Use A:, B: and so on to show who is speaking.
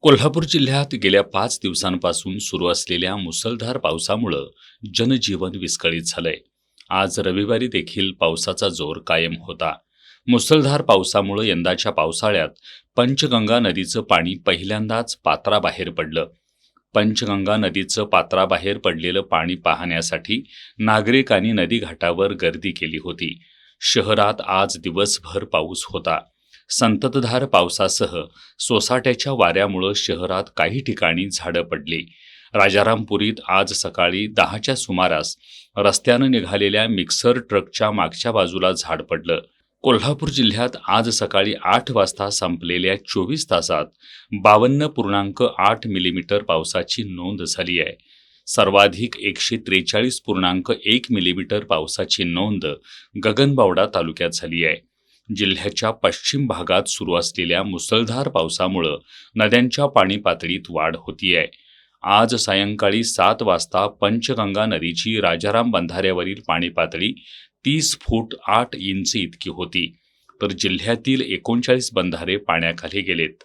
A: कोल्हापूर जिल्ह्यात गेल्या 5 दिवसांपासून सुरू असलेल्या मुसळधार पावसामुळं जनजीवन विस्कळीत झालंय. आज रविवारी देखील पावसाचा जोर कायम होता. मुसळधार पावसामुळं यंदाच्या पावसाळ्यात पंचगंगा नदीचं पाणी पहिल्यांदाच पात्राबाहेर पडलं. पंचगंगा नदीचं पात्राबाहेर पडलेलं पाणी पाहण्यासाठी नागरिकांनी नदीघाटावर गर्दी केली होती. शहरात आज दिवसभर पाऊस होता. संततधार पावसासह सोसाट्याच्या वाऱ्यामुळं शहरात काही ठिकाणी झाडं पडली. राजारामपुरीत आज सकाळी 10च्या सुमारास रस्त्यानं निघालेल्या मिक्सर ट्रकच्या मागच्या बाजूला झाड पडलं. कोल्हापूर जिल्ह्यात आज सकाळी 8 वाजता संपलेल्या 24 तासात 52.8 मिलीमीटर पावसाची नोंद झाली आहे. सर्वाधिक 143.1 मिलीमीटर पावसाची नोंद गगनबावडा तालुक्यात झाली आहे. जिल्ह्याच्या पश्चिम भागात सुरू असलेल्या मुसळधार पावसामुळं नद्यांच्या पाणी पातळीत वाढ होतीये. आज सायंकाळी 7 वाजता पंचगंगा नदीची राजाराम बंधाऱ्यावरील पाणी पातळी 30 फूट 8 इंच इतकी होती, तर जिल्ह्यातील 39 बंधारे पाण्याखाली गेलेत.